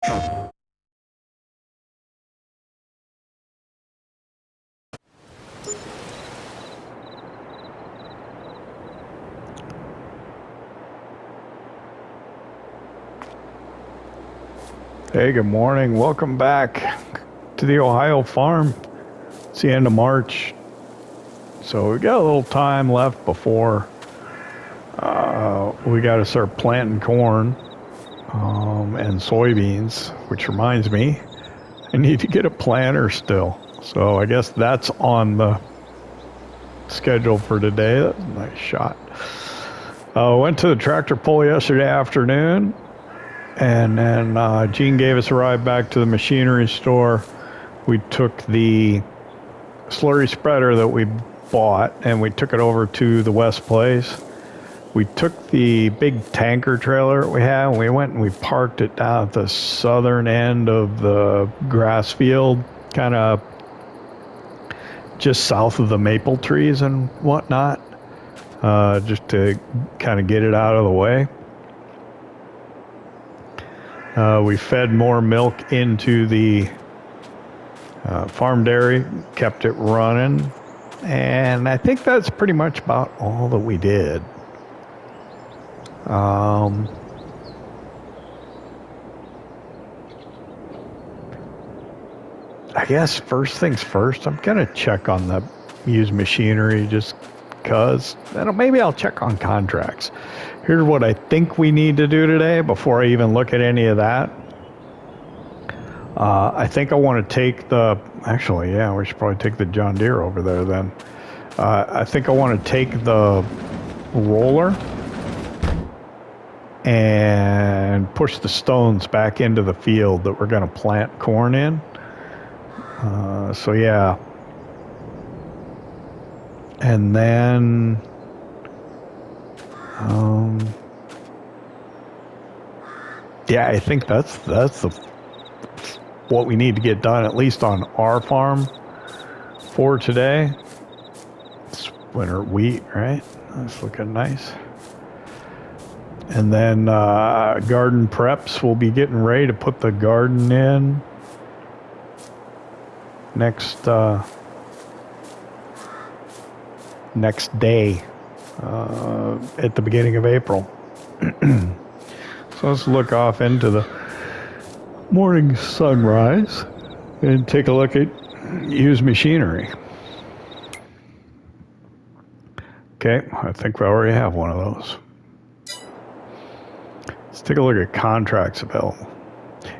Hey, good morning. Welcome back to the Ohio farm. It's the end of March, so we got a little time left before we got to start planting corn and soybeans, which reminds me, I need to get a planter still. So I guess that's on the schedule for today. That's a nice shot. Went to the tractor pull yesterday afternoon. And then Gene gave us a ride back to the machinery store. We took the slurry spreader that we bought and we took it over to the West Place. We took the big tanker trailer we had and we went and we parked it down at the southern end of the grass field, kind of just south of the maple trees and whatnot, just to kind of get it out of the way. We fed more milk into the farm dairy, kept it running, and I think that's pretty much about all that we did. I guess first things first, I'm going to check on the used machinery just because, maybe I'll check on contracts. Here's what I think we need to do today before I even look at any of that. I think I want to take actually, yeah, we should probably take the John Deere over there then. I think I want to take the roller and push the stones back into the field that we're going to plant corn in. So yeah. And then yeah, I think that's what we need to get done, at least on our farm for today. It's winter wheat, right? That's looking nice. And then garden preps, we'll be getting ready to put the garden in next day. At the beginning of April. So let's look off into the morning sunrise and take a look at used machinery. Okay, I think we already have one of those. Let's take a look at contracts available.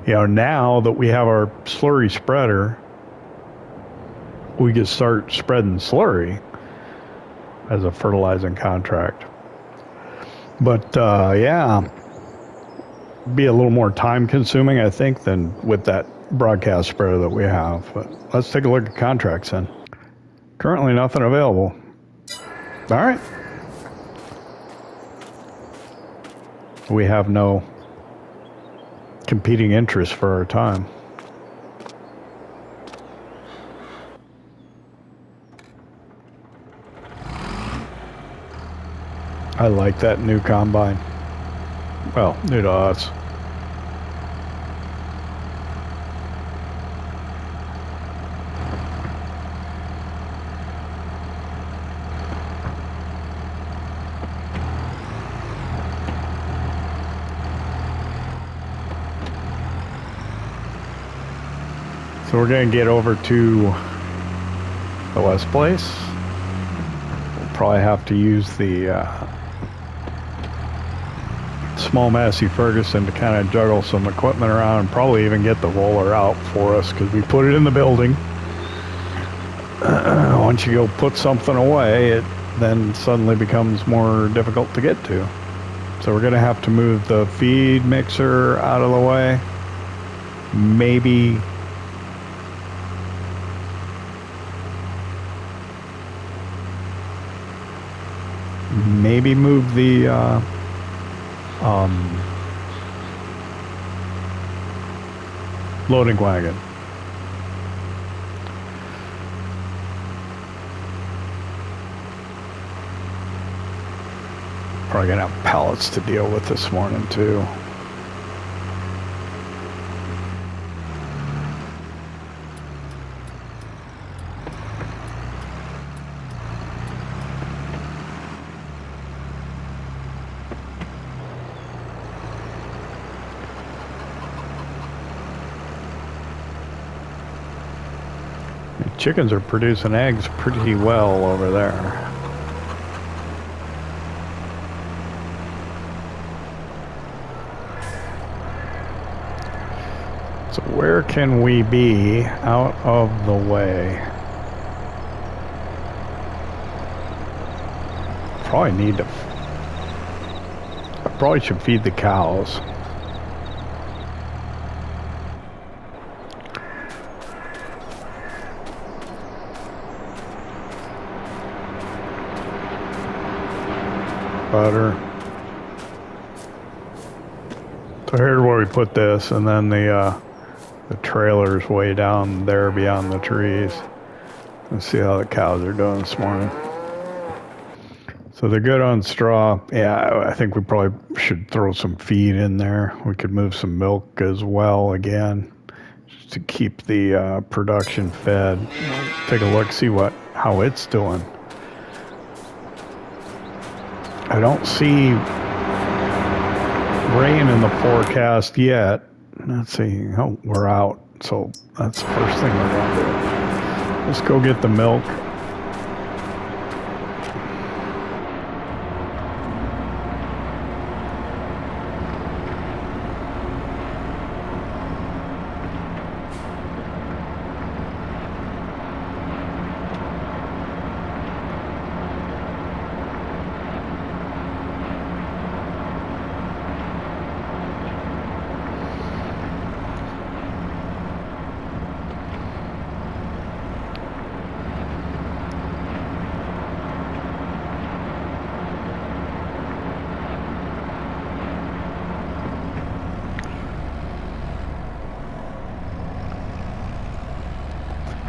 Now that we have our slurry spreader, we can start spreading slurry as a fertilizing contract. But yeah, be a little more time consuming, I think, than with that broadcast spreader that we have. But let's take a look at contracts then. Currently nothing available. All right. We have no competing interests for our time. I like that new combine. Well, new to us. So we're going to get over to the West Place. We'll probably have to use the small Massey Ferguson to kind of juggle some equipment around and probably even get the roller out for us because we put it in the building. Once you go put something away, it then suddenly becomes more difficult to get to. So we're going to have to move the feed mixer out of the way. Maybe move the loading wagon. Probably gonna have pallets to deal with this morning too. Chickens are producing eggs pretty well over there. So where can we be out of the way? Probably need to... I probably should feed the cows. Butter. So here's where we put this, and then the trailer's way down there beyond the trees. Let's see how the cows are doing this morning. So they're good on straw. Yeah, I think we probably should throw some feed in there. We could move some milk as well again, just to keep the production fed. Take a look, see how it's doing. I don't see rain in the forecast yet. Let's see. Oh, we're out. So that's the first thing we're going to do. Let's go get the milk.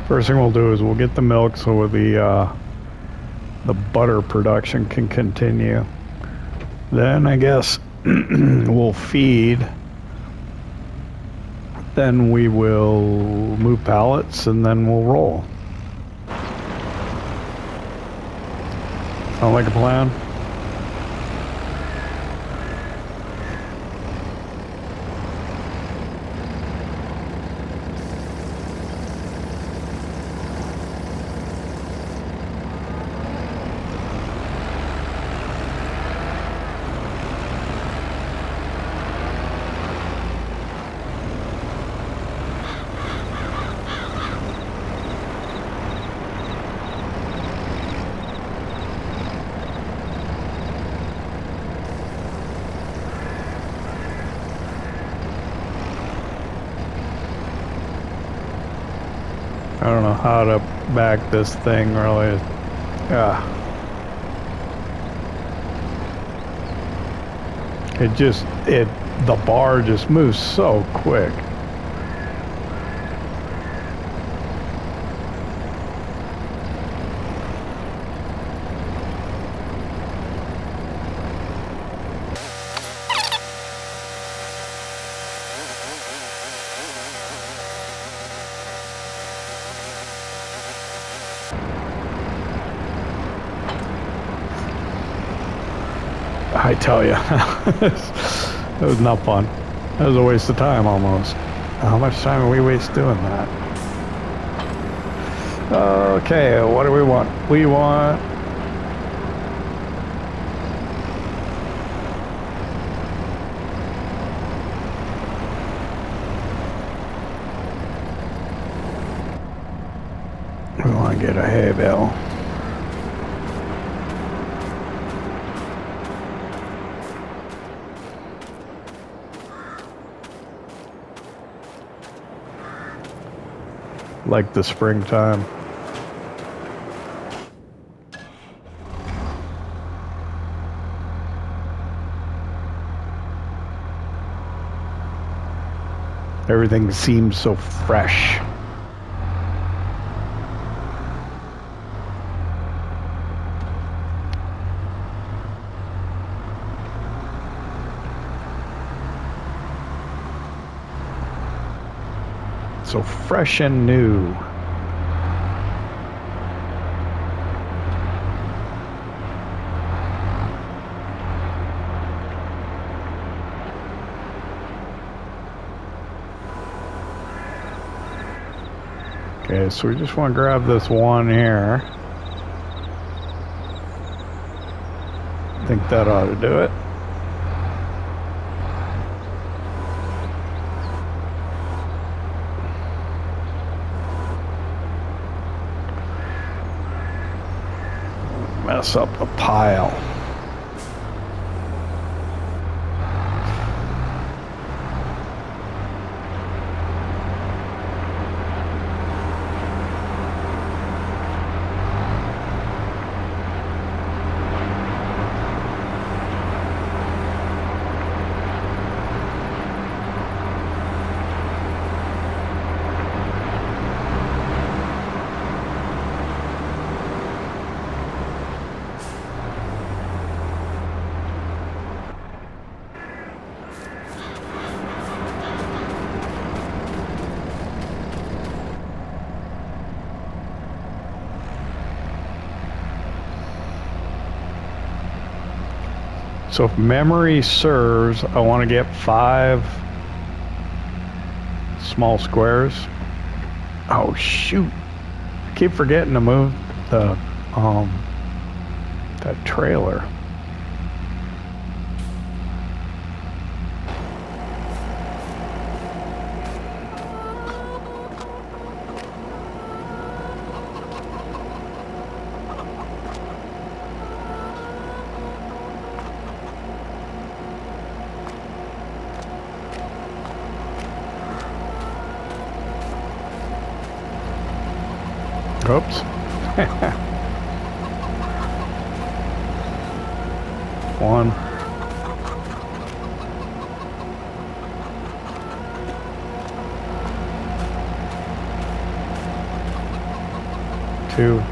First thing we'll do is we'll get the milk so the butter production can continue. Then I guess we'll feed. Then we will move pallets and then we'll roll. Sound like a plan? I don't know how to back this thing really. The bar just moves so quick. I tell you, it was not fun. That was a waste of time almost. How much time are we wasting doing that? Okay, what do we want? We want... We want to get a hay bale. Like the springtime. Everything seems so fresh. So fresh and new. Okay, so we just want to grab this one here. I think that ought to do it. Mess up the pile. So if memory serves, I want to get 5 small squares. Oh shoot! I keep forgetting to move the that trailer. Oops. One. Two.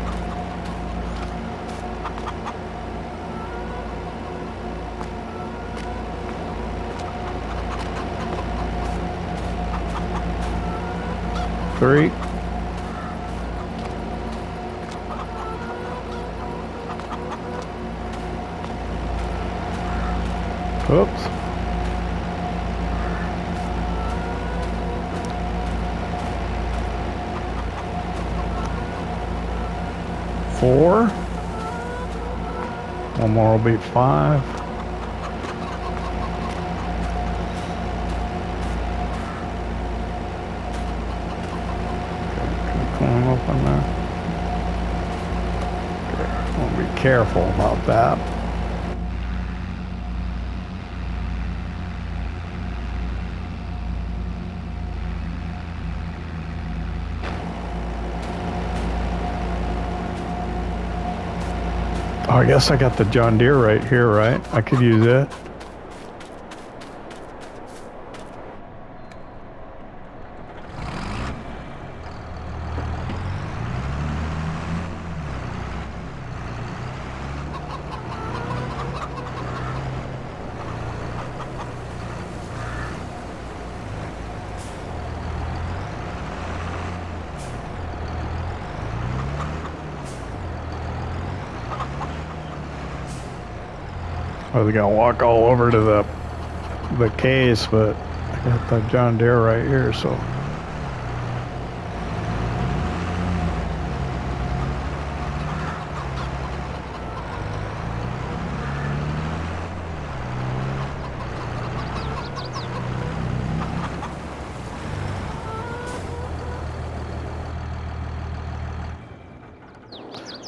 Three. Oops. 4. One more will be 5. Okay, climb up on there. Okay, I'll be careful about that. Oh, I guess I got the John Deere right here, right? I could use it. I was gonna walk all over to the case, but I got the John Deere right here, so.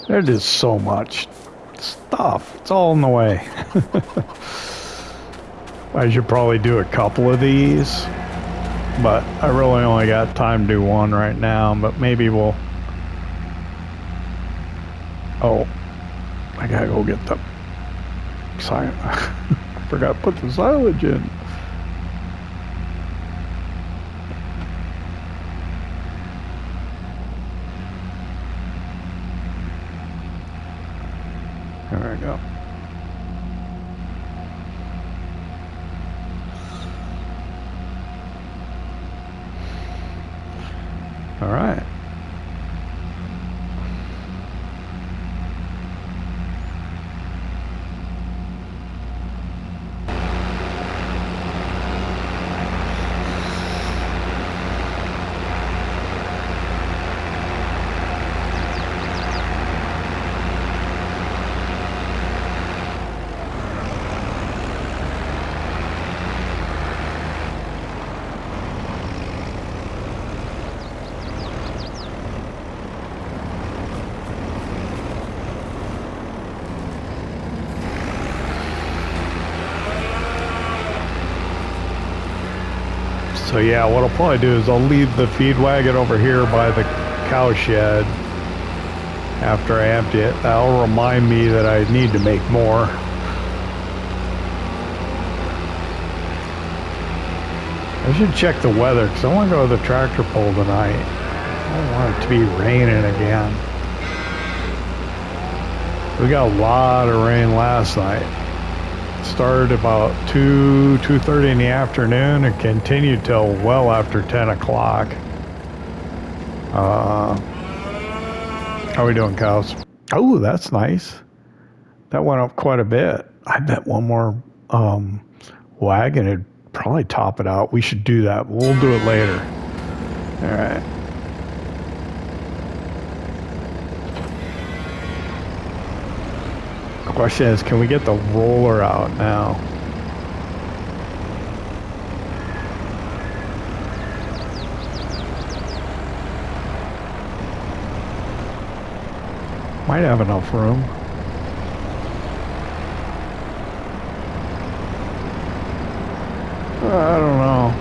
There is so much stuff. It's all in the way. I should probably do a couple of these, but I really only got time to do one right now, but maybe we'll... Oh, I gotta go get the silage. I forgot to put the silage in. There we go. All right. So yeah, what I'll probably do is I'll leave the feed wagon over here by the cow shed after I empty it. That'll remind me that I need to make more. I should check the weather because I want to go to the tractor pull tonight. I don't want it to be raining again. We got a lot of rain last night. It started about 2:30 in the afternoon and continued till well after 10 o'clock. How are we doing, cows? Oh, that's nice. That went up quite a bit. I bet one more wagon would probably top it out. We should do that. We'll do it later. All right. The question is, can we get the roller out now? Might have enough room. I don't know.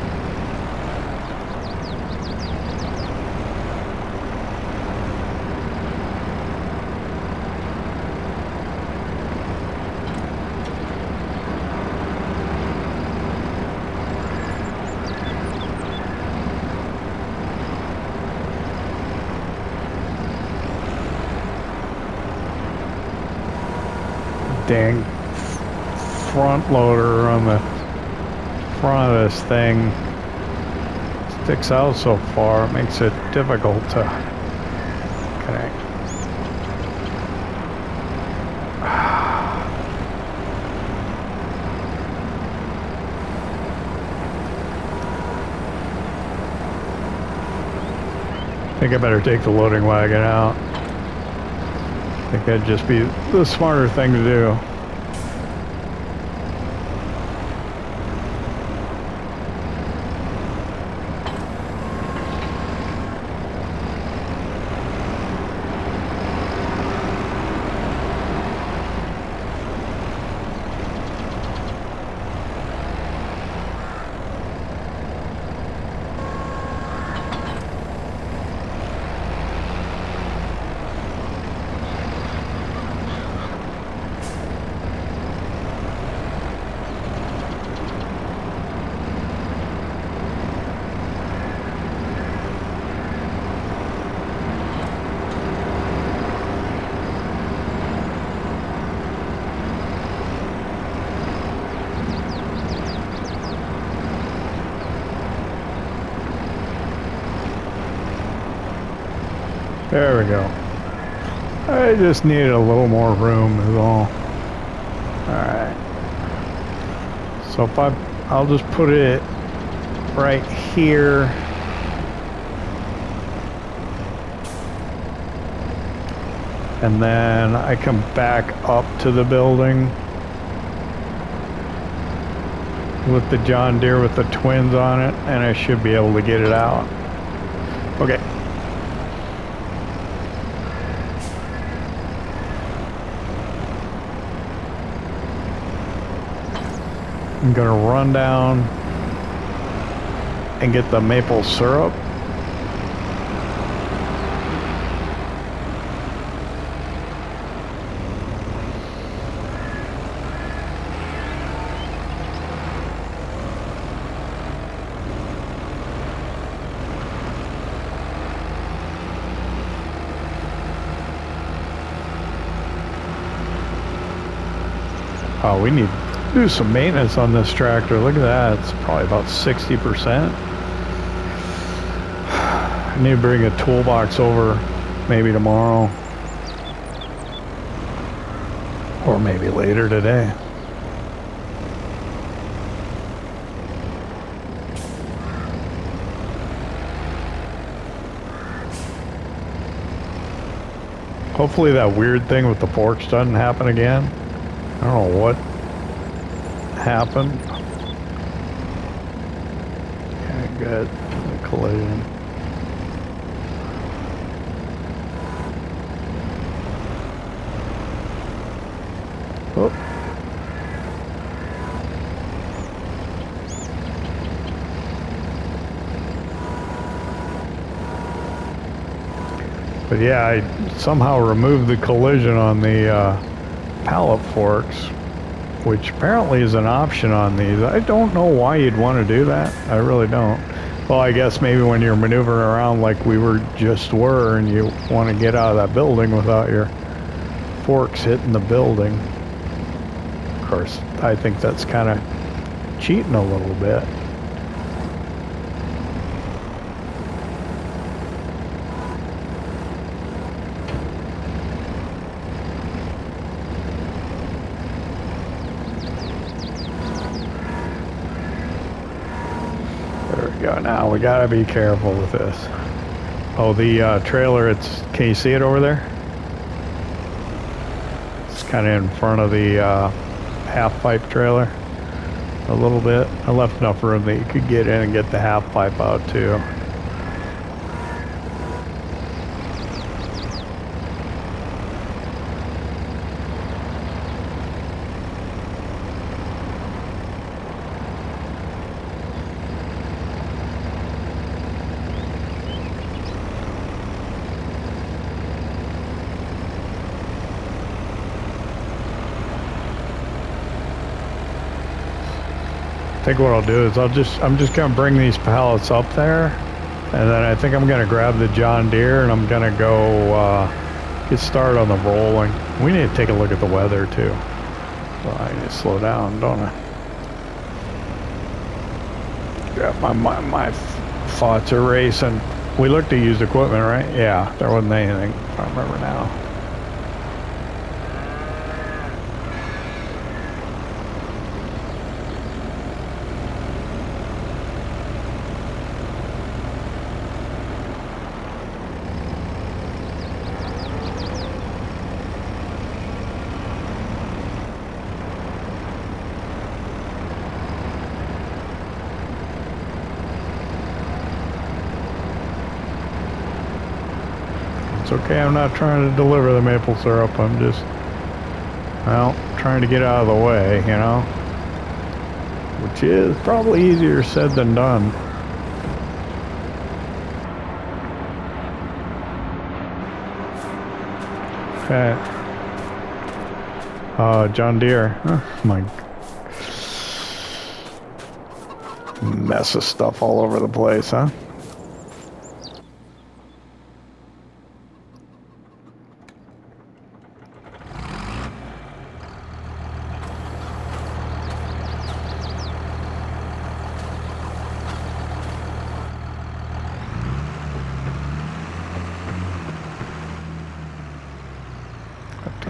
Dang front loader on the front of this thing sticks out so far, it makes it difficult to connect. I think I better take the loading wagon out. I think that'd just be the smarter thing to do. There we go. I just needed a little more room is all. Alright. So if I'll just put it right here. And then I come back up to the building with the John Deere with the twins on it, and I should be able to get it out. Okay. I'm gonna run down and get the maple syrup. Oh, we need do some maintenance on this tractor. Look at that. It's probably about 60%. I need to bring a toolbox over maybe tomorrow. Or maybe later today. Hopefully that weird thing with the forks doesn't happen again. I don't know what happened. Okay, good. The collision. Oh. But yeah, I somehow removed the collision on the pallet forks, which apparently is an option on these. I don't know why you'd want to do that. I really don't. Well, I guess maybe when you're maneuvering around like we were and you want to get out of that building without your forks hitting the building. Of course, I think that's kind of cheating a little bit. Now we gotta be careful with this. Oh, the trailer, can you see it over there? It's kind of in front of the half pipe trailer a little bit. I left enough room that you could get in and get the half pipe out too. I think what I'll do is I'm just gonna bring these pallets up there, and then I think I'm gonna grab the John Deere and I'm gonna go get started on the rolling. We need to take a look at the weather too. So I need to slow down, don't I? Yeah, my thoughts are racing. We looked at used equipment, right? Yeah, there wasn't anything, if I remember now. It's okay, I'm not trying to deliver the maple syrup, I'm just, well, trying to get out of the way, you know? Which is probably easier said than done. Okay. John Deere. Oh, my mess of stuff all over the place, huh?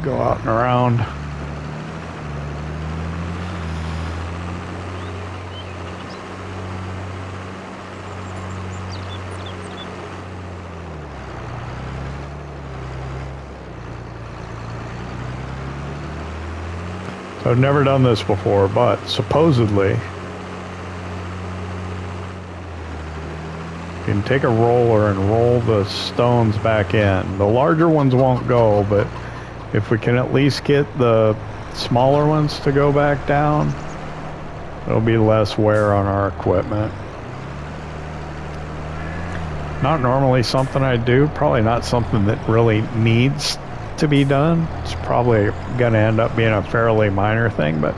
Go out and around. So I've never done this before, but supposedly you can take a roller and roll the stones back in. The larger ones won't go, but if we can at least get the smaller ones to go back down, there'll be less wear on our equipment. Not normally something I do, probably not something that really needs to be done. It's probably going to end up being a fairly minor thing, but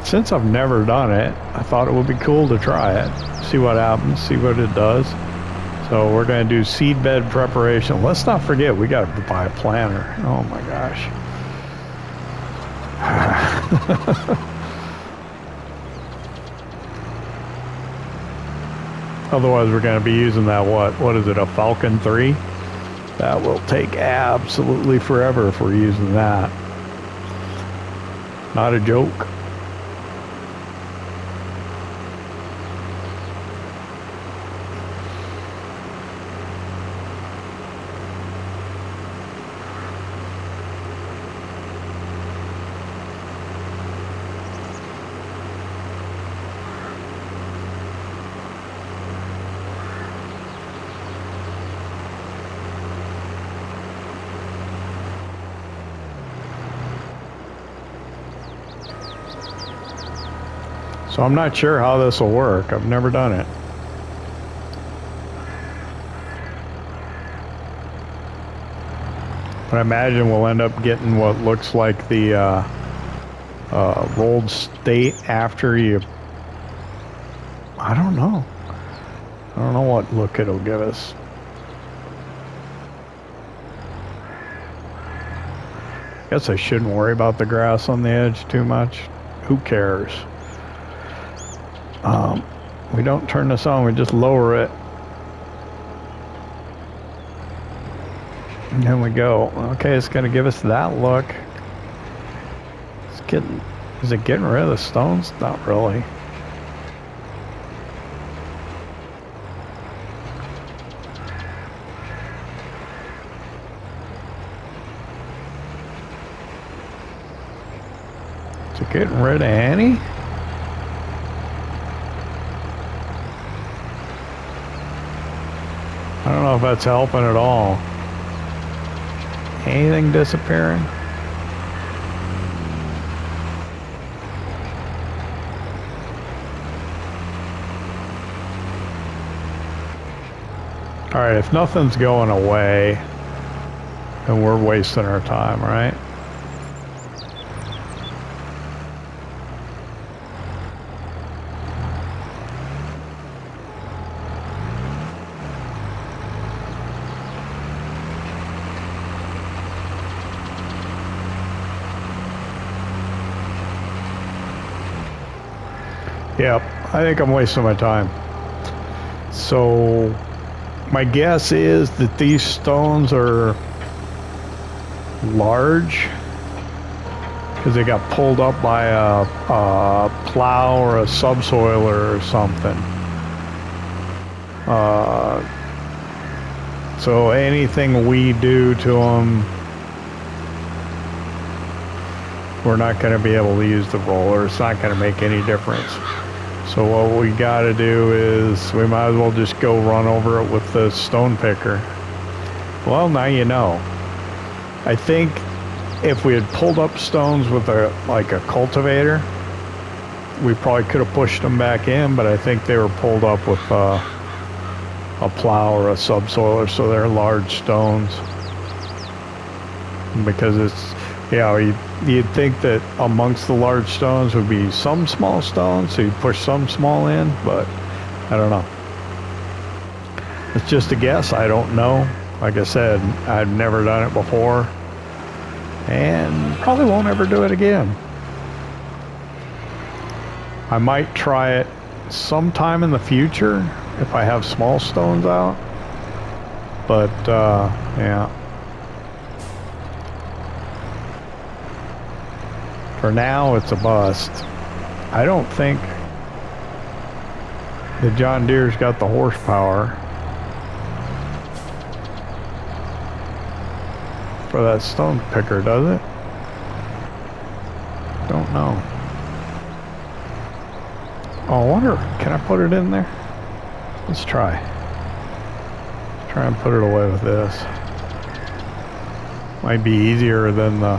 since I've never done it, I thought it would be cool to try it, see what happens, see what it does. So we're going to do seed bed preparation. Let's not forget, we got to buy a planter. Oh my gosh. Otherwise we're going to be using that, what is it, a Falcon 3? That will take absolutely forever if we're using that. Not a joke. So I'm not sure how this will work. I've never done it. But I imagine we'll end up getting what looks like the rolled state after you... I don't know. I don't know what look it'll give us. Guess I shouldn't worry about the grass on the edge too much. Who cares? We don't turn this on, we just lower it. And then we go. Okay, it's gonna give us that look. It's getting... Is it getting rid of the stones? Not really. Is it getting rid of any? I don't know if that's helping at all. Anything disappearing? Alright, if nothing's going away, then we're wasting our time, right? Yep, I think I'm wasting my time. So, my guess is that these stones are large because they got pulled up by a plow or a subsoiler or something. So anything we do to them, we're not going to be able to use the roller. It's not going to make any difference. So what we got to do is we might as well just go run over it with the stone picker. Well, now you know. I think if we had pulled up stones with like a cultivator, we probably could have pushed them back in, but I think they were pulled up with a plow or a subsoiler, so they're large stones. Because it's, yeah, you'd think that amongst the large stones would be some small stones, so you push some small in, but I don't know. It's just a guess. I don't know. Like I said, I've never done it before, and probably won't ever do it again. I might try it sometime in the future if I have small stones out, but yeah. For now, it's a bust. I don't think the John Deere's got the horsepower for that stone picker, does it? Don't know. Oh, I wonder, can I put it in there? Let's try. Let's try and put it away with this. Might be easier than the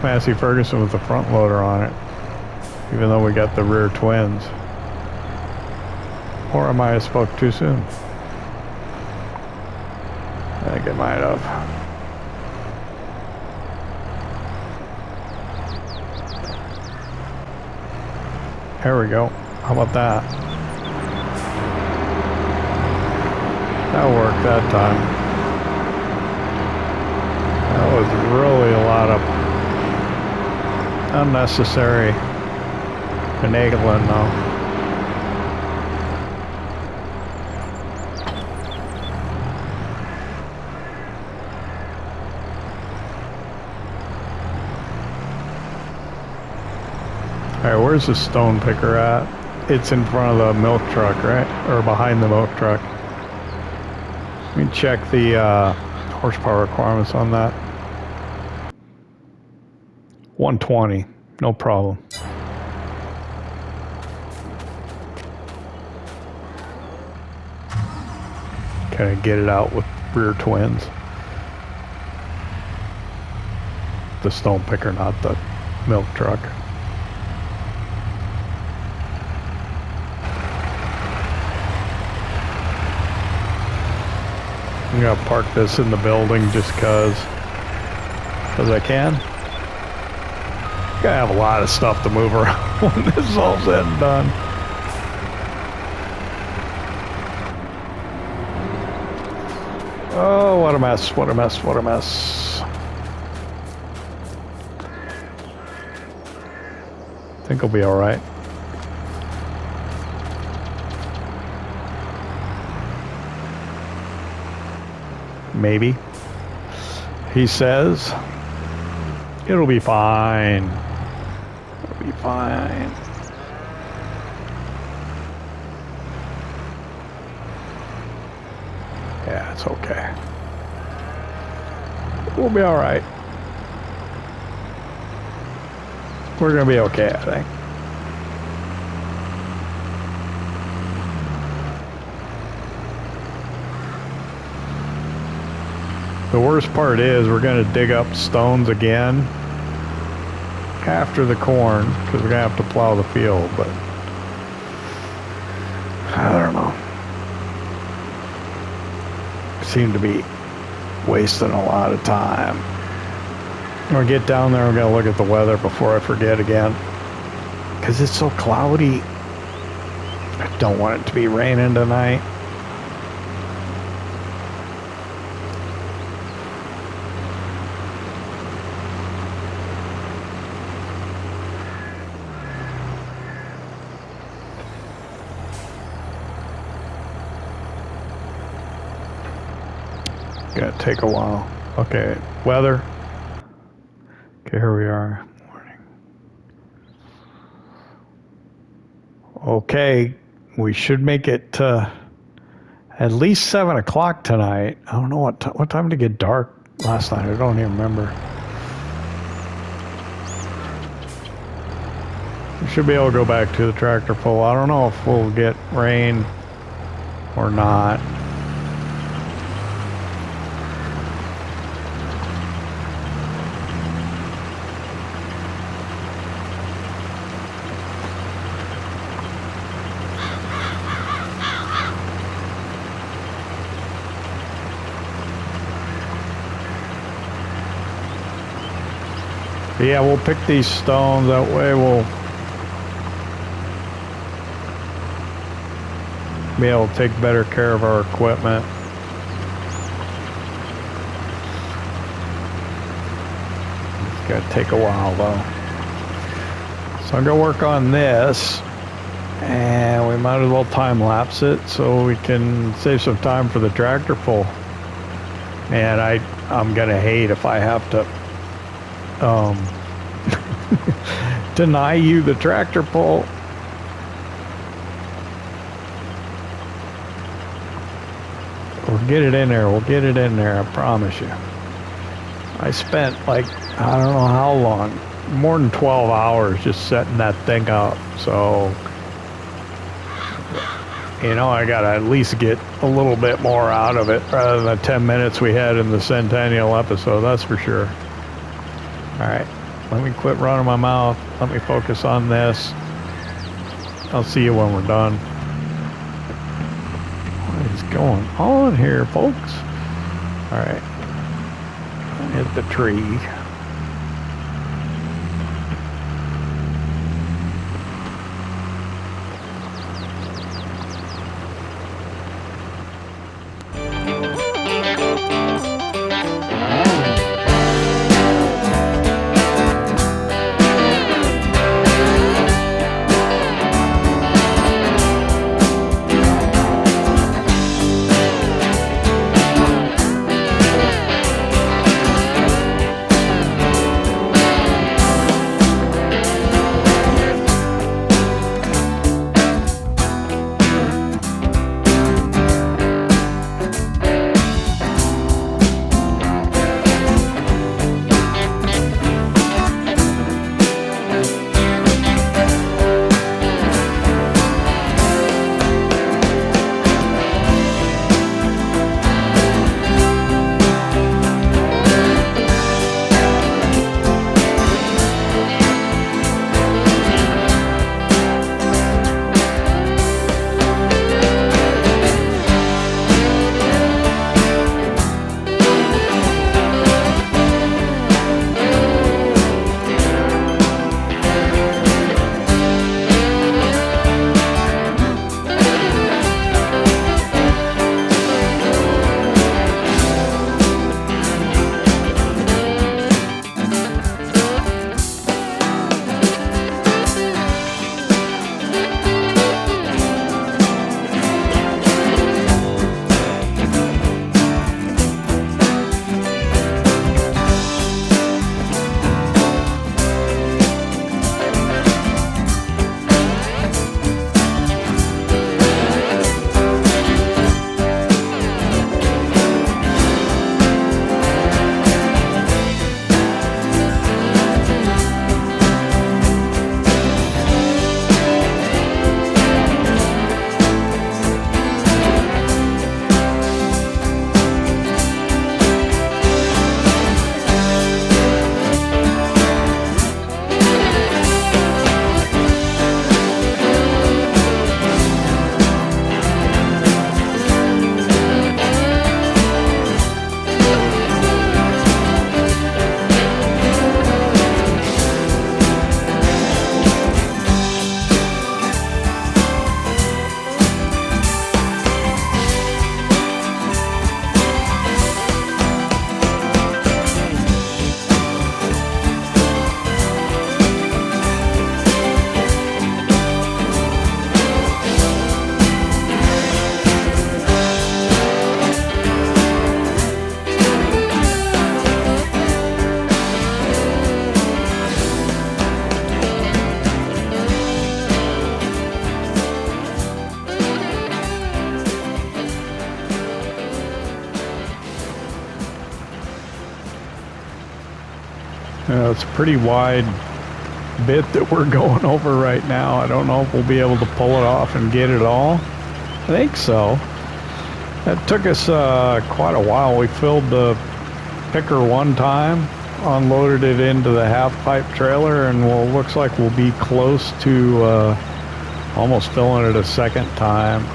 Massey Ferguson with the front loader on it, even though we got the rear twins. Or I might have spoke too soon. I think I might have. There we go. How about that? That worked that time. That was really a lot of unnecessary finagling though. Alright, where's the stone picker at? It's in front of the milk truck, right? Or behind the milk truck. Let me check the horsepower requirements on that. 120, no problem. Can I get it out with rear twins? The stone picker, not the milk truck. I'm gonna park this in the building just cause I can. Gotta have a lot of stuff to move around when this is all said and done. Oh, what a mess, what a mess, what a mess. I think I'll be all right. Maybe. He says, it'll be fine. It'll be fine. Yeah, it's okay. We'll be all right. We're gonna be okay, I think. The worst part is we're going to dig up stones again after the corn because we're going to have to plow the field, but I don't know. Seem to be wasting a lot of time. When we get down there, we're going to look at the weather before I forget again because it's so cloudy. I don't want it to be raining tonight. Gonna take a while. Okay, weather. Okay, here we are. Morning. Okay, we should make it at least 7 o'clock tonight. I don't know what time did it get dark last night. I don't even remember. We should be able to go back to the tractor pull. I don't know if we'll get rain or not. Yeah, we'll pick these stones, that way we'll be able to take better care of our equipment. It's gonna take a while though. So I'm gonna work on this, and we might as well time lapse it so we can save some time for the tractor pull. Man, I'm gonna hate if I have to deny you the tractor pull. We'll get it in there. We'll get it in there. I promise you. I spent like, I don't know how long, more than 12 hours just setting that thing up. So, you know, I gotta at least get a little bit more out of it rather than the 10 minutes we had in the Centennial episode. That's for sure. All right, let me quit running my mouth. Let me focus on this. I'll see you when we're done. What is going on here, folks? All right, hit the tree. It's a pretty wide bit that we're going over right now. I don't know if we'll be able to pull it off and get it all. I think so. That took us quite a while. We filled the picker one time, unloaded it into the half-pipe trailer, and well, looks like we'll be close to almost filling it a second time.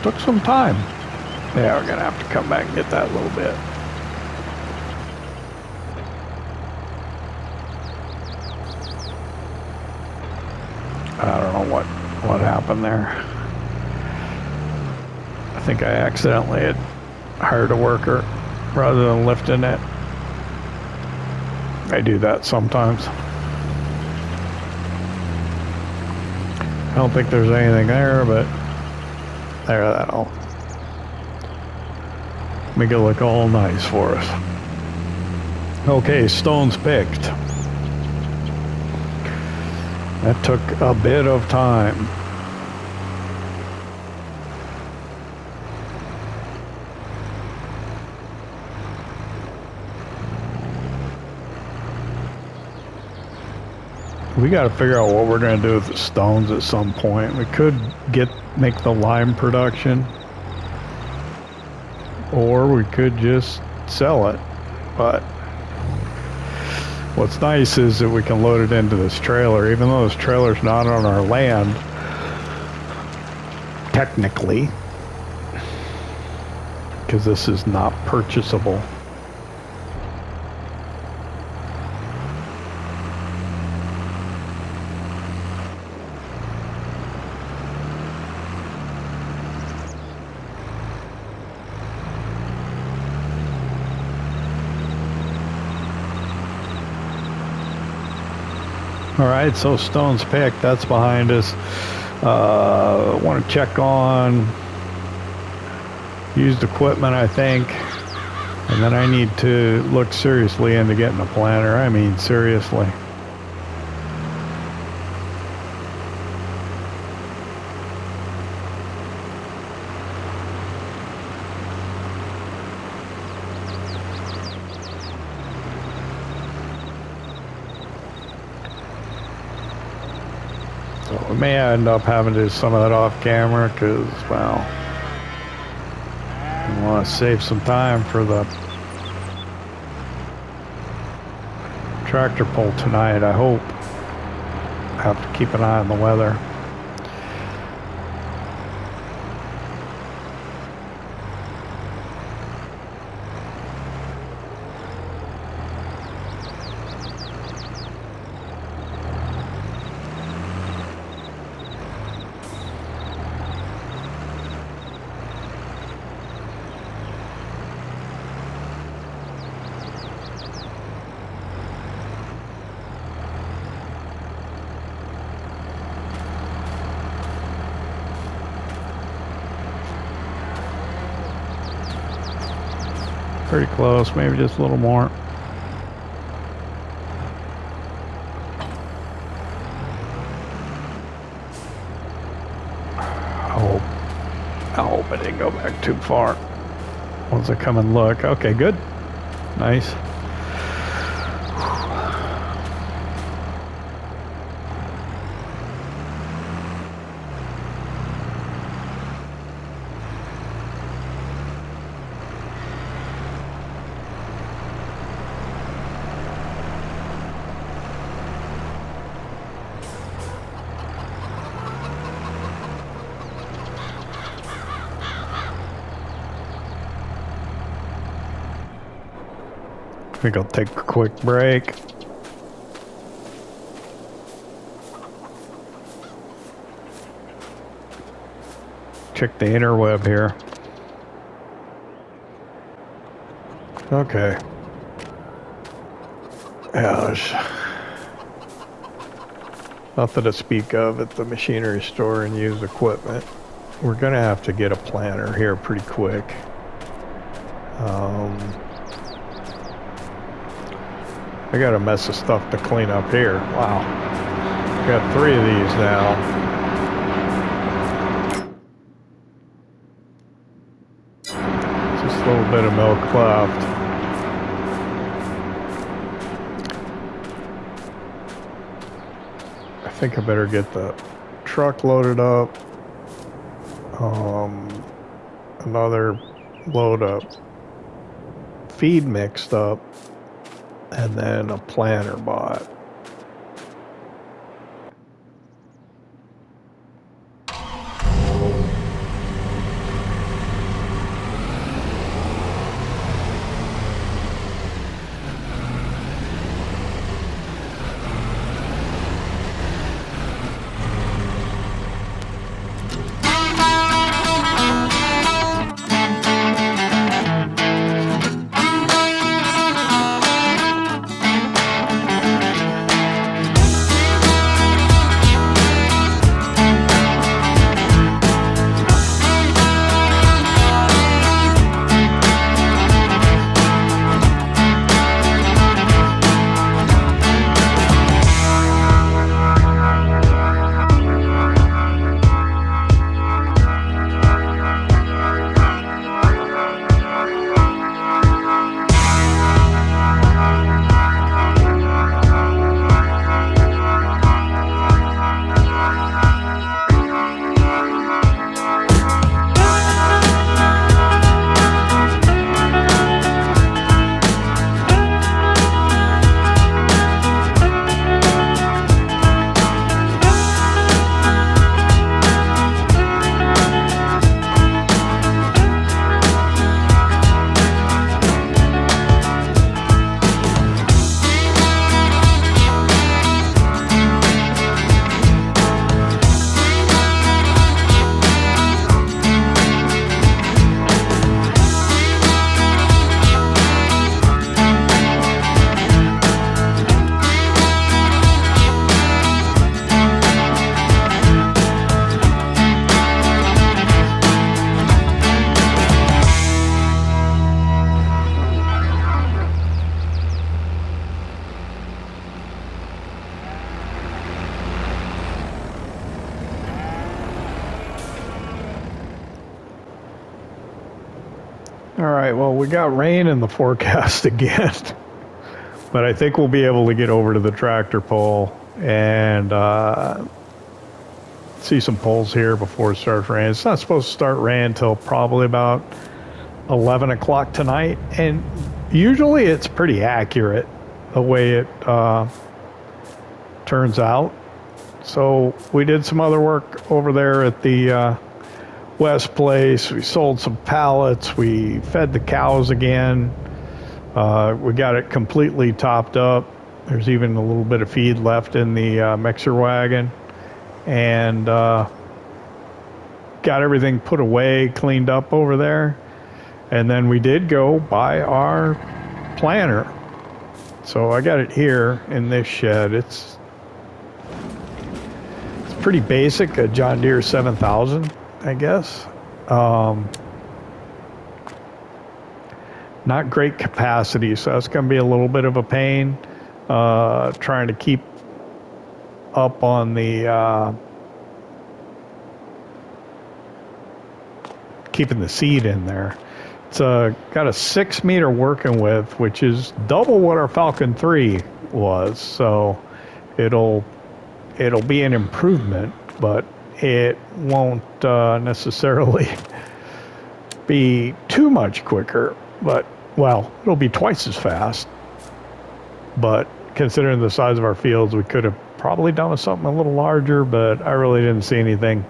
Took some time. Yeah, we're gonna have to come back and get that a little bit. I don't know what happened there. I think I accidentally had hired a worker rather than lifting it. I do that sometimes. I don't think there's anything there, but there, that'll make it look all nice for us. Okay, stones picked. That took a bit of time. We got to figure out what we're going to do with the stones at some point. We could make the lime production, or we could just sell it. But what's nice is that we can load it into this trailer, even though this trailer's not on our land, technically, because this is not purchasable. Alright, so stones picked, that's behind us. Want to check on used equipment, I think. And then I need to look seriously into getting a planter. I mean, seriously. We may end up having to do some of that off camera because, well, I want to save some time for the tractor pull tonight, I hope. I have to keep an eye on the weather. Pretty close, maybe just a little more. I hope I didn't go back too far. Once I come and look. Okay, good. Nice. I think I'll take a quick break. Check the interweb here. Okay. Yeah, there's nothing to speak of at the machinery store and used equipment. We're gonna have to get a planter here pretty quick. I got a mess of stuff to clean up here. Wow. Got 3 of these now. bit of milk left. I think I better get the truck loaded up. Another load of feed mixed up, and then a planter bought. All right, well, we got rain in the forecast again, but I think we'll be able to get over to the tractor pull and see some pulls here before it starts raining. It's not supposed to start raining until probably about 11 o'clock tonight, and usually it's pretty accurate the way it turns out. So we did some other work over there at the West Place. We sold some pallets. We fed the cows again. We got it completely topped up. There's even a little bit of feed left in the mixer wagon. And got everything put away, cleaned up over there. And then we did go buy our planter. So I got it here in this shed. It's pretty basic, a John Deere 7000, I guess. Not great capacity, so that's going to be a little bit of a pain trying to keep up on the keeping the seed in there. It's got a 6 meter working width, which is double what our Falcon 3 was, so it'll be an improvement, but it won't necessarily be too much quicker. But, well, it'll be twice as fast. But considering the size of our fields, we could have probably done with something a little larger, but I really didn't see anything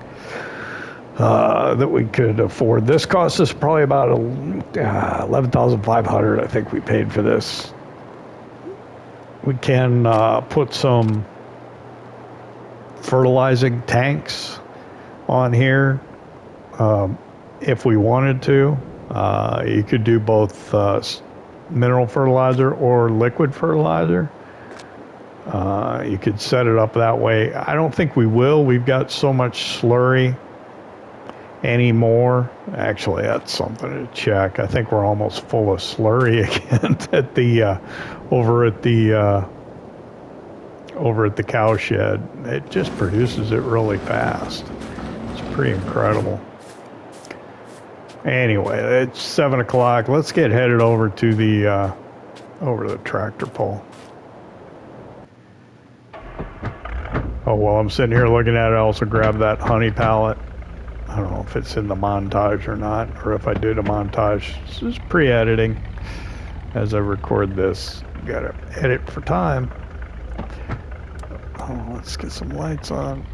that we could afford. This cost us probably about $11,500, I think we paid for this. We can put some fertilizing tanks on here if we wanted to. You could do both mineral fertilizer or liquid fertilizer. You could set it up that way. I don't think we will. We've got so much slurry anymore. Actually, that's something to check. I think we're almost full of slurry again at the over at the CowShed. It just produces it really fast. It's pretty incredible. Anyway, it's 7 o'clock. Let's get headed over to the tractor pull. Oh, while I'm sitting here looking at it, I also grabbed that honey pallet. I don't know if it's in the montage or not, or if I did a montage. This is pre-editing as I record this. Gotta edit for time. Oh, let's get some lights on.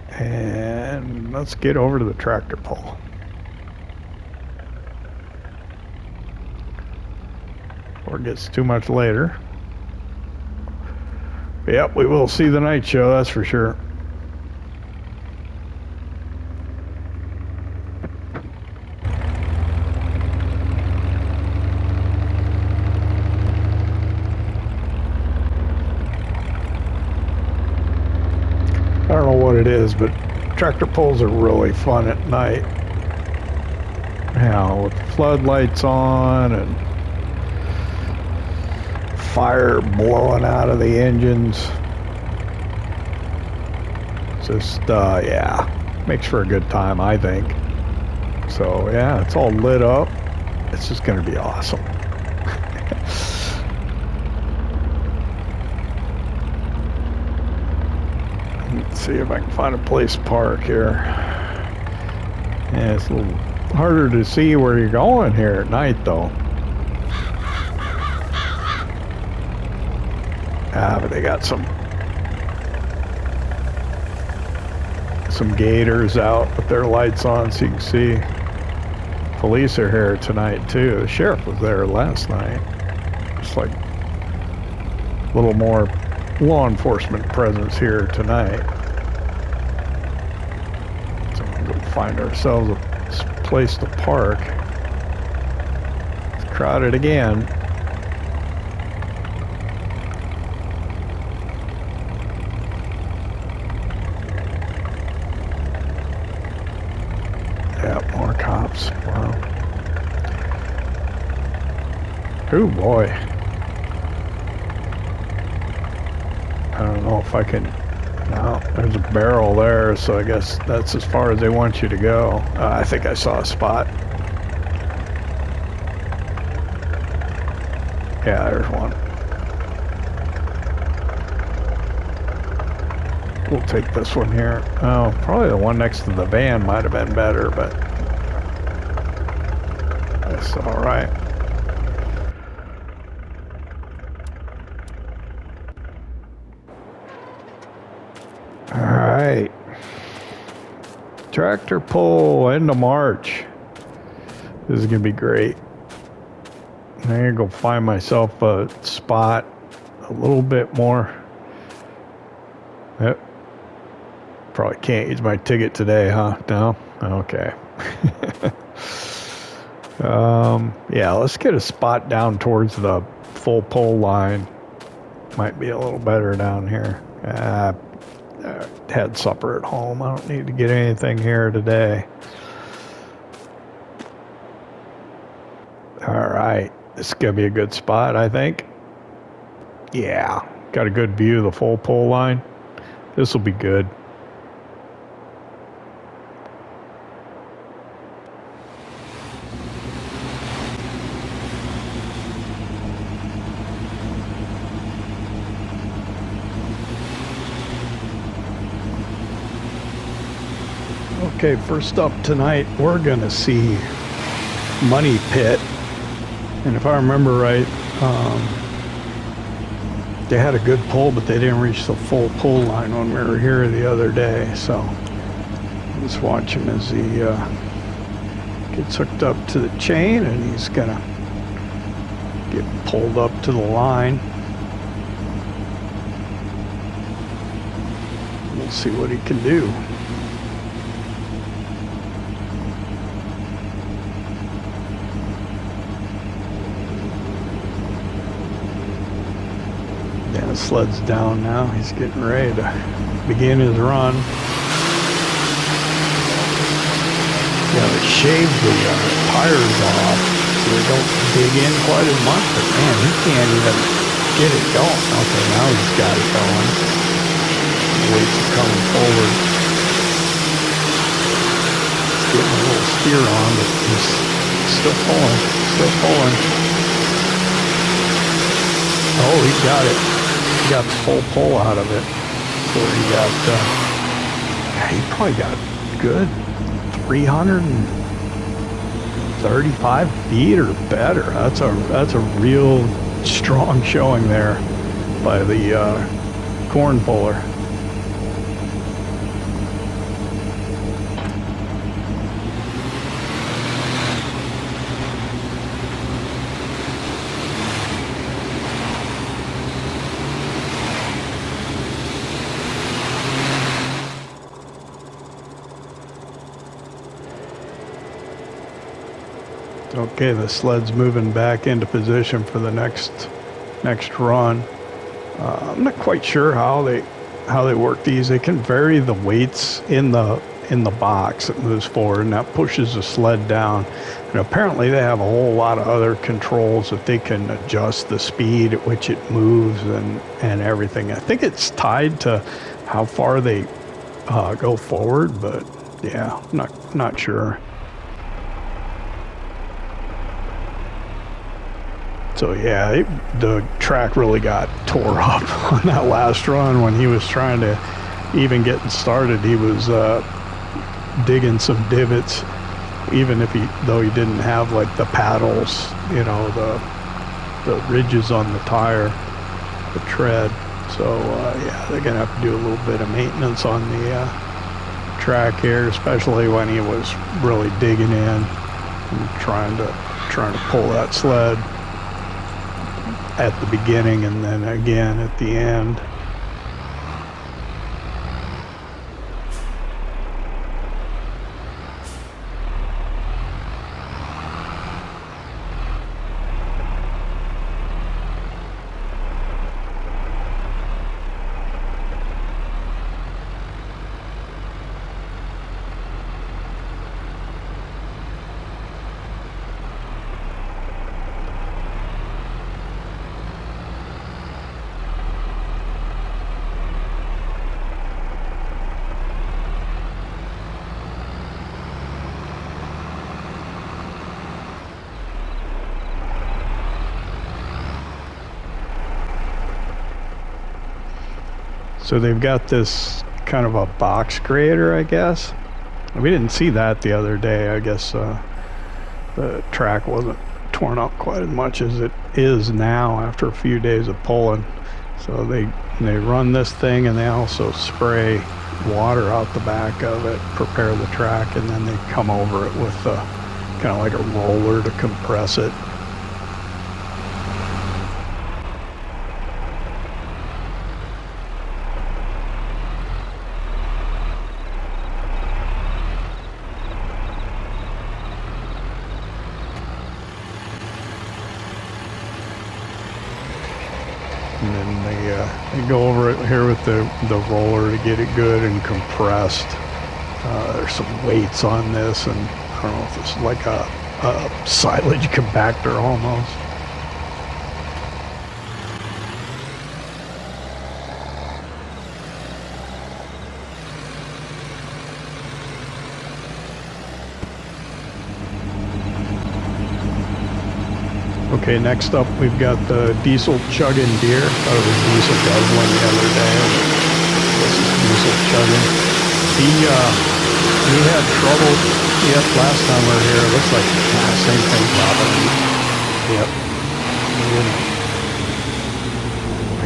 And let's get over to the tractor pull. Or it gets too much later. Yep, we will see the night show, that's for sure. I don't know what it is, but tractor pulls are really fun at night. You know, with the floodlights on and fire blowing out of the engines. Just, yeah, makes for a good time, I think. So, yeah, it's all lit up. It's just going to be awesome. Let's see if I can find a place to park here. Yeah, it's a little harder to see where you're going here at night, though. Ah, but they got some gators out with their lights on, so you can see. Police are here tonight too. The sheriff was there last night. It's like a little more law enforcement presence here tonight. So we'll go find ourselves a place to park. It's crowded again. Wow. Oh boy. I don't know if I can. No, there's a barrel there, so I guess that's as far as they want you to go. I think I saw a spot. Yeah, there's one. We'll take this one here. Oh, probably the one next to the van might have been better, but that's all right. All right. Tractor pull, end of March. This is gonna be great. I'm gonna go find myself a spot a little bit more. Yep. Probably can't use my ticket today, huh? No? Okay. Yeah, let's get a spot down towards the full pull line. Might be a little better down here. Had supper at home. I don't need to get anything here today. All right. This is going to be a good spot, I think. Yeah. Got a good view of the full pull line. This will be good. Okay, first up tonight, we're going to see Money Pit. And if I remember right, they had a good pull, but they didn't reach the full pull line when we were here the other day. So let's watch him as he gets hooked up to the chain, and he's going to get pulled up to the line. We'll see what he can do. The sled's down now. He's getting ready to begin his run. Yeah, they shaved the tires off so they don't dig in quite as much, but man, he can't even get it going. Okay, now he's got it going. The weights are coming forward. It's getting a little steer on, but he's still pulling, still pulling. Oh, he got it. He got the full pull out of it. So he got, he probably got good 335 feet or better. That's a real strong showing there by the corn puller. Okay, the sled's moving back into position for the next run. I'm not quite sure how they work these. They can vary the weights in the box that moves forward, and that pushes the sled down. And apparently they have a whole lot of other controls that they can adjust the speed at which it moves and everything. I think it's tied to how far they go forward, but yeah, not sure. So yeah, the track really got tore up on that last run when he was trying to even get started. He was digging some divots, even though he didn't have like the paddles, you know, the ridges on the tire, the tread. So yeah, they're gonna have to do a little bit of maintenance on the track here, especially when he was really digging in and trying to pull that sled at the beginning and then again at the end. So they've got this kind of a box grader, I guess. We didn't see that the other day. I guess the track wasn't torn up quite as much as it is now after a few days of pulling. So they run this thing, and they also spray water out the back of it, prepare the track, and then they come over it with kind of like a roller to compress it. And then they go over it here with the roller to get it good and compressed. There's some weights on this, and I don't know if this is like a silage compactor almost. Okay, next up we've got the diesel chugging Deere. Thought it was diesel guzzling the other day. This is diesel chugging. He had trouble last time we were here. It looks like same thing happening. Yep.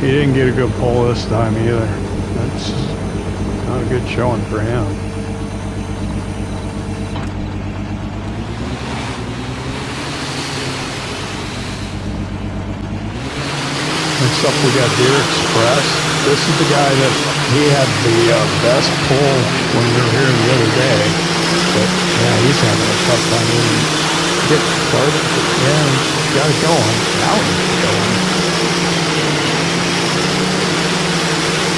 He didn't get a good pull this time either. That's not a good showing for him. Next up we got Deere Express. This is the guy that he had the best pull when we were here the other day. But yeah, he's having a tough time even getting started. But yeah, he's got it going. Now he's going.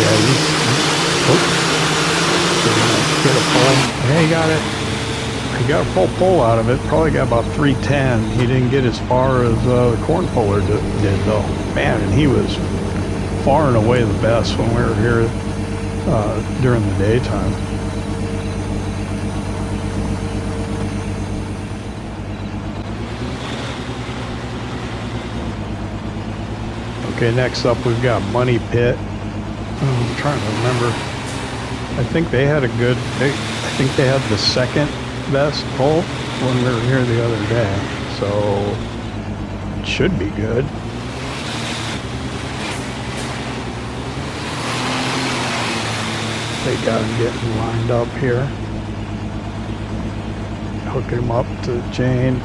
Yeah, he's get a pull. Yeah, he got it. He got a full pull out of it. Probably got about 310. He didn't get as far as the corn puller did though. Man, and he was far and away the best when we were here during the daytime. Okay, next up we've got Money Pit. I'm trying to remember. I think they had a good, I think they had the second best pull when we were here the other day. So it should be good. They got him getting lined up here. Hooking him up to the chain.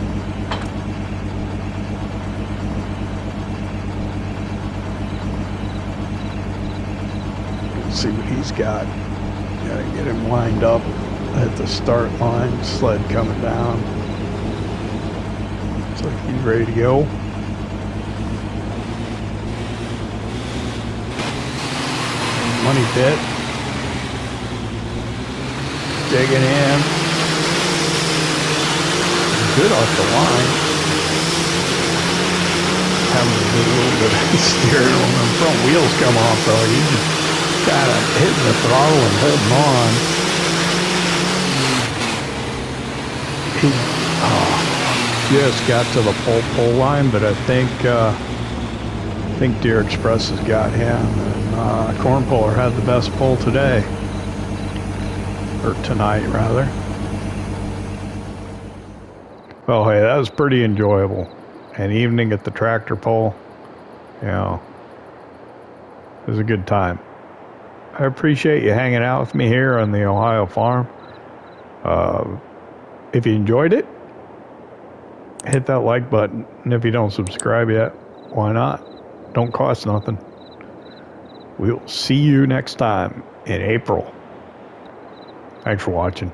Let's see what he's got. Gotta get him lined up at the start line. Sled coming down. Looks like he's ready to go. Money Pit. Digging in. Good off the line. Having to do a little bit of steering when the front wheels come off though. You just kind of hitting the throttle and holding on. He just got to the pole line, but I think Deere Express has got him. And Corn Puller had the best pull today. Or tonight, rather. Well, hey, that was pretty enjoyable. An evening at the tractor pull, you know, it was a good time. I appreciate you hanging out with me here on the Ohio farm. If you enjoyed it, hit that like button. And if you don't subscribe yet, why not? Don't cost nothing. We'll see you next time in April. Thanks for watching.